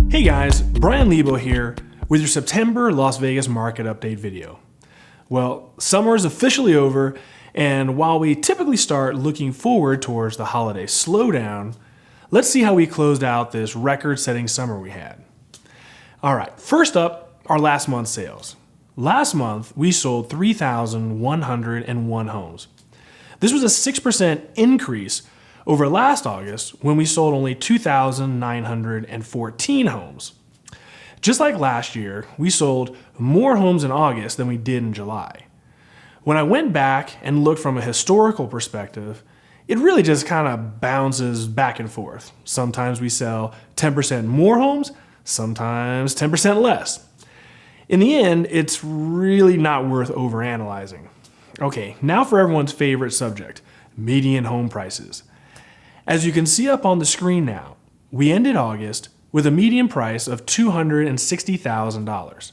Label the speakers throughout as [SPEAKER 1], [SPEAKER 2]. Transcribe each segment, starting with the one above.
[SPEAKER 1] Hey guys, Bryan Lebo here with your September Las Vegas market update video. Well, summer is officially over, and while we typically start looking forward towards the holiday slowdown, let's see how we closed out this record-setting summer we had. Alright, first up, our last month's sales. Last month, we sold 3,101 homes. This was a 6% increase over last August when we sold only 2,914 homes. Just like last year, we sold more homes in August than we did in July. When I went back and looked from a historical perspective, it really just kind of bounces back and forth. Sometimes we sell 10% more homes, sometimes 10% less. In the end, it's really not worth overanalyzing. Okay, now for everyone's favorite subject, median home prices. As you can see up on the screen now, we ended August with a median price of $260,000.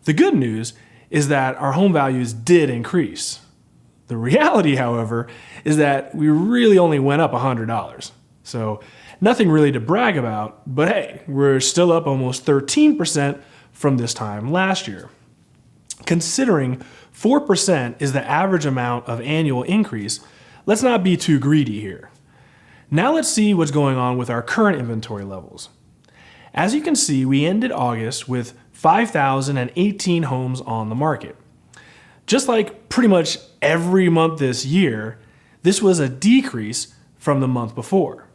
[SPEAKER 1] The good news is that our home values did increase. The reality, however, is that we really only went up $100. So nothing really to brag about, but hey, we're still up almost 13% from this time last year. Considering 4% is the average amount of annual increase, let's not be too greedy here. Now let's see what's going on with our current inventory levels. As you can see, we ended August with 5,018 homes on the market. Just like pretty much every month this year, this was a decrease from the month before.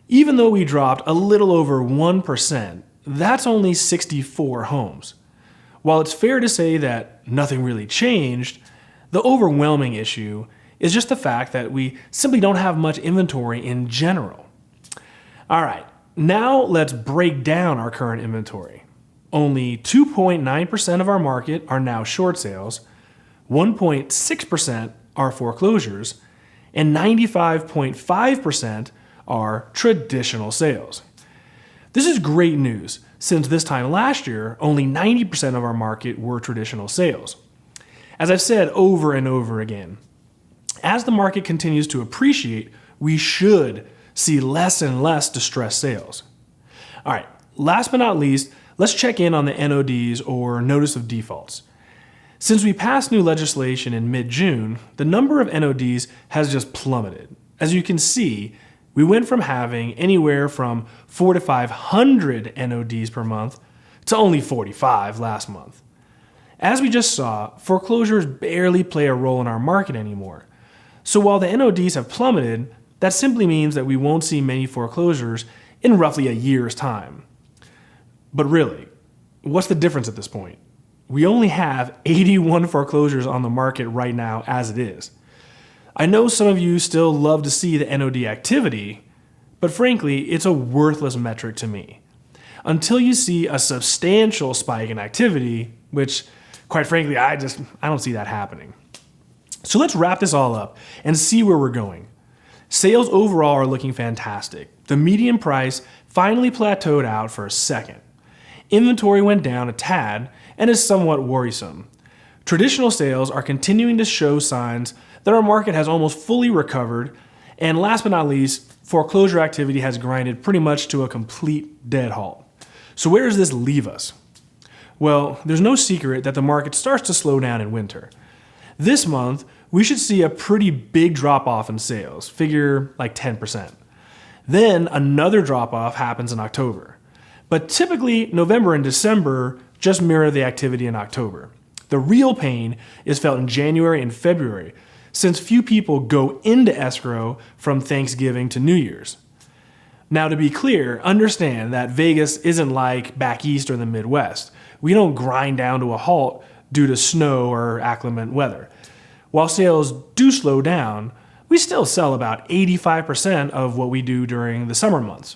[SPEAKER 1] Even though we dropped a little over 1%, that's only 64 homes. While it's fair to say that nothing really changed, the overwhelming issue is just the fact that we simply don't have much inventory in general. All right, now let's break down our current inventory. Only 2.9% of our market are now short sales, 1.6% are foreclosures, and 95.5% are traditional sales. This is great news, since this time last year, only 90% of our market were traditional sales. As I've said over and over again, as the market continues to appreciate, we should see less and less distressed sales. All right, last but not least, let's check in on the NODs or Notice of Defaults. Since we passed new legislation in mid-June, the number of NODs has just plummeted. As you can see, we went from having anywhere from 400 to 500 NODs per month to only 45 last month. As we just saw, foreclosures barely play a role in our market anymore. So while the NODs have plummeted, that simply means that we won't see many foreclosures in roughly a year's time. But really, what's the difference at this point? We only have 81 foreclosures on the market right now as it is. I know some of you still love to see the NOD activity, but frankly, it's a worthless metric to me. Until you see a substantial spike in activity, which quite frankly, I don't see that happening. So let's wrap this all up and see where we're going. Sales overall are looking fantastic. The median price finally plateaued out for a second. Inventory went down a tad and is somewhat worrisome. Traditional sales are continuing to show signs that our market has almost fully recovered, and last but not least, foreclosure activity has grinded pretty much to a complete dead halt. So where does this leave us? Well, there's no secret that the market starts to slow down in winter. This month, we should see a pretty big drop-off in sales, figure like 10%. Then another drop-off happens in October. But typically, November and December just mirror the activity in October. The real pain is felt in January and February, since few people go into escrow from Thanksgiving to New Year's. Now to be clear, understand that Vegas isn't like back east or the Midwest. We don't grind down to a halt due to snow or inclement weather. While sales do slow down, we still sell about 85% of what we do during the summer months.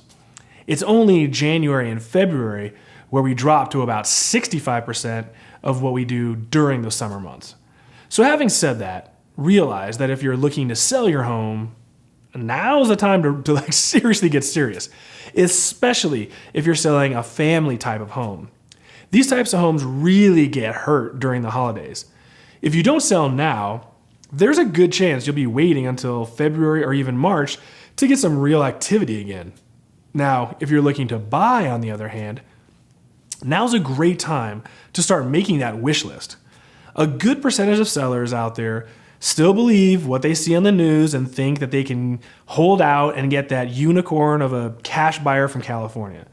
[SPEAKER 1] It's only January and February where we drop to about 65% of what we do during the summer months. So having said that, realize that if you're looking to sell your home, now's the time to seriously get serious, especially if you're selling a family type of home. These types of homes really get hurt during the holidays. If you don't sell now, there's a good chance you'll be waiting until February or even March to get some real activity again. Now, if you're looking to buy, on the other hand, now's a great time to start making that wish list. A good percentage of sellers out there still believe what they see on the news and think that they can hold out and get that unicorn of a cash buyer from California.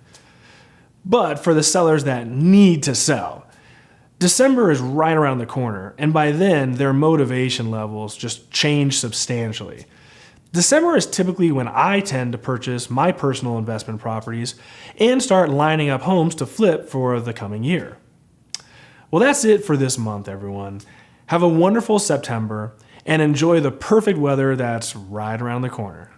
[SPEAKER 1] But for the sellers that need to sell, December is right around the corner, and by then their motivation levels just change substantially. December is typically when I tend to purchase my personal investment properties and start lining up homes to flip for the coming year. Well, that's it for this month, everyone. Have a wonderful September and enjoy the perfect weather that's right around the corner.